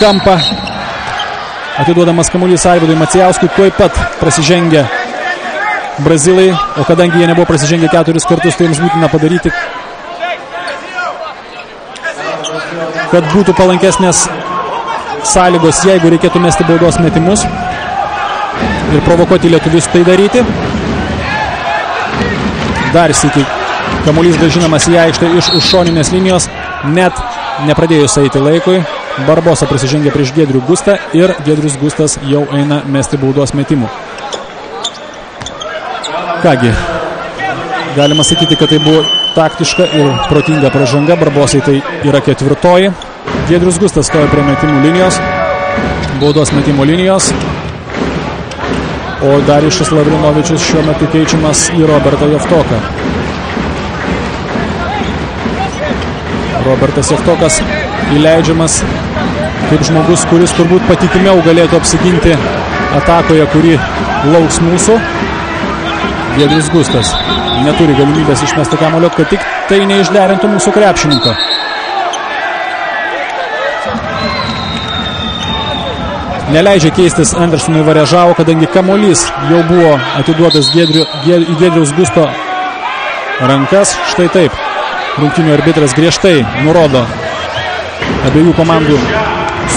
kampą. Atiduodamas kamuolys Arvydui Macijauskui, tuoj pat prasižengia brazilai, o kadangi jie nebuvo prasižengę 4 kartus, tai jiems būtina padaryti, kad būtų palankesnės sąlygos, jeigu reikėtų mesti baudos metimus ir provokuoti lietuvius tai daryti. Dar sykį kamuolys grąžinamas į aikštę iš už šoninės linijos, net nepradėjus eiti laikui. Barbosa prasižengia prieš Giedrių Gustą ir Giedrius Gustas jau eina mesti baudos metimų. Kągi, galima sakyti, kad tai buvo taktiška ir protinga pražanga. Barbosai tai yra 4. Giedrius Gustas stoja prie metimų linijos, baudos metimų linijos. O Darijušas Lavrinovičius šiuo metu keičiamas į Robertą Jevtoką. Robertas Jevtokas įleidžiamas kaip žmogus, kuris turbūt patikimiau galėtų apsiginti atakoje, kuri lauks mūsų. Giedrius Gustas neturi galimybės išmesti kamuolio, kad tik tai neišderintų mūsų krepšininko. Neleidžia keistis Andersonui Varežavo, kadangi kamuolys jau buvo atiduotas į Giedriaus Gusto rankas. Štai taip. Rungtynių arbitras griežtai nurodo abiejų komandų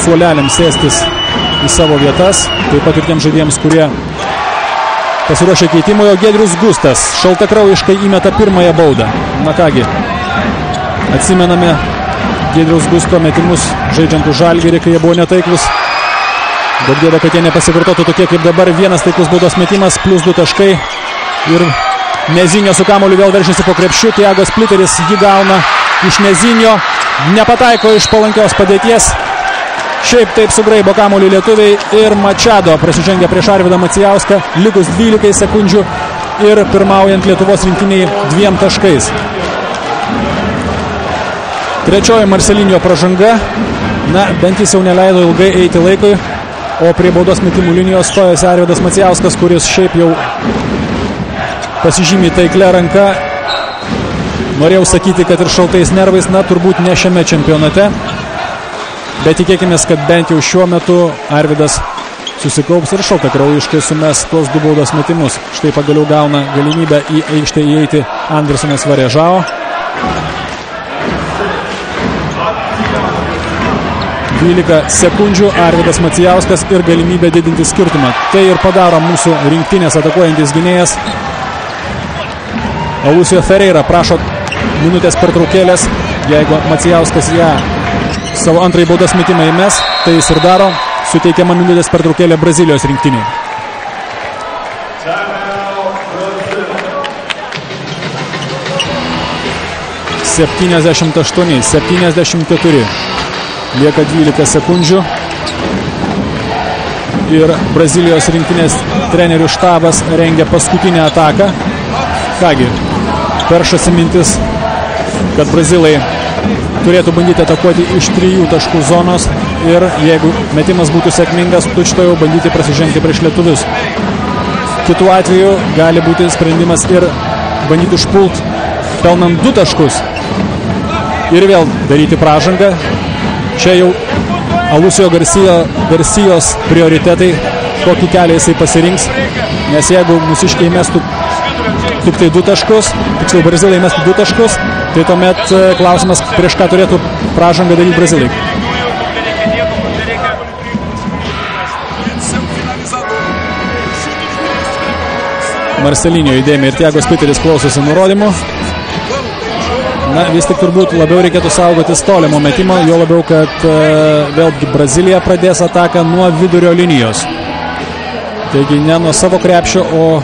suoleliams sėstis į savo vietas. Taip pat ir tiems žaidėjams, kurie pasiruošė keitimui, o Giedrius Gustas šaltakraujiškai įmeta pirmąją baudą. Na kągi, atsimename Giedriaus Gusto metimus žaidžiant už Žalgirį, kai jie buvo netaiklus. Bet gėda, kad jie nepasikartotų tokie kaip dabar. Vienas taiklus baudos metimas, plus 2 taškai. Ir Nezinio su kamuoliu vėl veržiasi po krepšiu. Tiago Spliteris jį gauna iš Nezinio. Nepataiko iš palankios padėties. Šiaip taip sugraibo kamuolį lietuviai. Ir Machado prasižengia prieš Arvydą Macijauską. Likus 12 sekundžių ir pirmaujant Lietuvos rinktiniai 2 taškais. Trečioji Marcelinio pražanga. Na, bent jis jau neleido ilgai eiti laikui. O prie baudos metimų linijos stojasi Arvydas Macijauskas, kuris šiaip jau pasižymi taiklę ranką. Norėjau sakyti, kad ir šaltais nervais, na, turbūt ne šiame čempionate. Bet tikėkime, kad bent jau šiuo metu Arvydas susikaups ir šaltakraujiškai sumes tuos 2 baudos metimus. Štai pagaliau gauna galimybę į aikštę įeiti Andersonas Varežavo. 12 sekundžių Arvydas Macijauskas ir galimybė didinti skirtumą. Tai ir padaro mūsų rinktinės atakuojantis gynėjas. Alucijo Ferreira prašo minutės pertraukėlės. Jeigu Macijauskas ją savo antrąjį baudos metimą įmes, tai jis ir daro. Suteikiama minutės pertraukėlė Brazilijos rinktiniai. (78, 74). Lieka 12 sekundžių ir Brazilijos rinktinės trenerių štabas rengia paskutinę ataką. Kągi, peršasi mintis, kad brazilai turėtų bandyti atakuoti iš 3 taškų zonos ir jeigu metimas būtų sėkmingas, tučtuojau bandyti prasižengti prieš lietuvius. Kitu atveju gali būti sprendimas ir bandyti užpult pelnant 2 taškus ir vėl daryti pražangą. Čia jau Alucijo Garcijos prioritetai, kokį kelią jisai pasirinks, nes jeigu mūsiškiai mestų tik tai 2 taškus, tiksliau brazilai mestų 2 taškus, tai tuomet klausimas, prieš ką turėtų pražangą daryti brazilai. Marcelinio įdėmė ir Tiago Spliteris klausosi nurodymų. Na, vis tik turbūt labiau reikėtų saugotis tolimo metimo, jo labiau, kad vėlgi Brazilija pradės ataką nuo vidurio linijos. Taigi ne nuo savo krepšio, o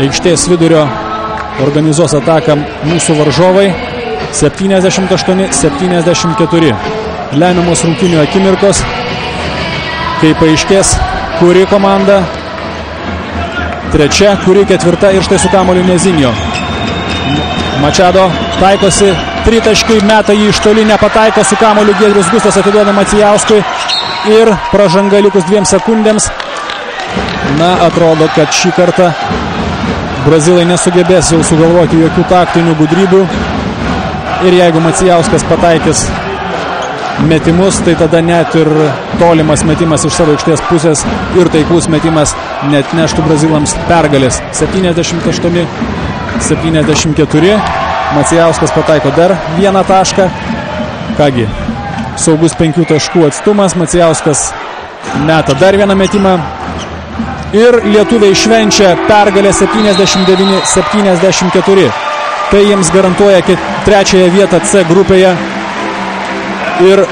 aikštės vidurio organizuos ataką mūsų varžovai. 78-74. Lemiamos rungtynių akimirkos, kai paaiškės, kuri komanda trečia, kuri ketvirta ir štai su kamuoliu Nezinio. Machado taikosi, 3 taškai, meta jį iš toli, nepataiko su kamuoliu. Giedrius Gustas atiduoda Macijauskui ir pražanga likus 2 sekundėms. Na, atrodo, kad šį kartą brazilai nesugebės jau sugalvoti jokių taktinių gudrybių. Ir jeigu Macijauskas pataikys metimus, tai tada net ir tolimas metimas iš savo aikštės pusės ir taiklus metimas net neštų brazilams pergalės. 78-74. Macijauskas pataiko dar vieną tašką. Kągi, saugus 5 taškų atstumas. Macijauskas meta dar vieną metimą. Ir lietuviai švenčia pergalę 79-74. Tai jiems garantuoja trečiąją vietą C grupėje. Ir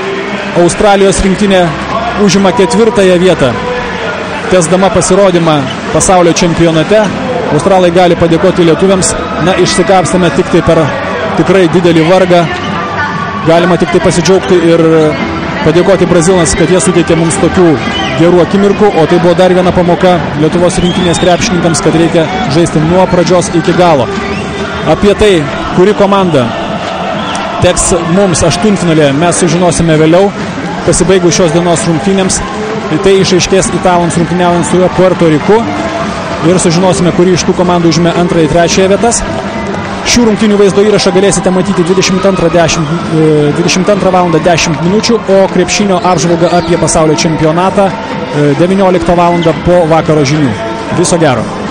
Australijos rinktinė užima 4 vietą. Tęsdama pasirodymą pasaulio čempionate, australai gali padėkoti lietuviams. Na, išsikapstame tik tai per tikrai didelį vargą. Galima tik tai pasidžiaugti ir padėkoti brazilams, kad jie suteikė mums tokių gerų akimirkų, o tai buvo dar viena pamoka Lietuvos rinktinės krepšininkams, kad reikia žaisti nuo pradžios iki galo. Apie tai, kuri komanda teks mums aštuntfinalėje, mes sužinosime vėliau, pasibaigus šios dienos rungtynėms. Tai išaiškės italams rungtyniaujant su Puerto Riku ir sužinosime, kuri iš tų komandų užime 2 ir 3 vietas. Šių rungtynių vaizdo įrašą galėsite matyti 22 val. 10 minučių, o krepšinio apžvalga apie pasaulio čempionatą 19 val. po vakaro žinių. Viso gero.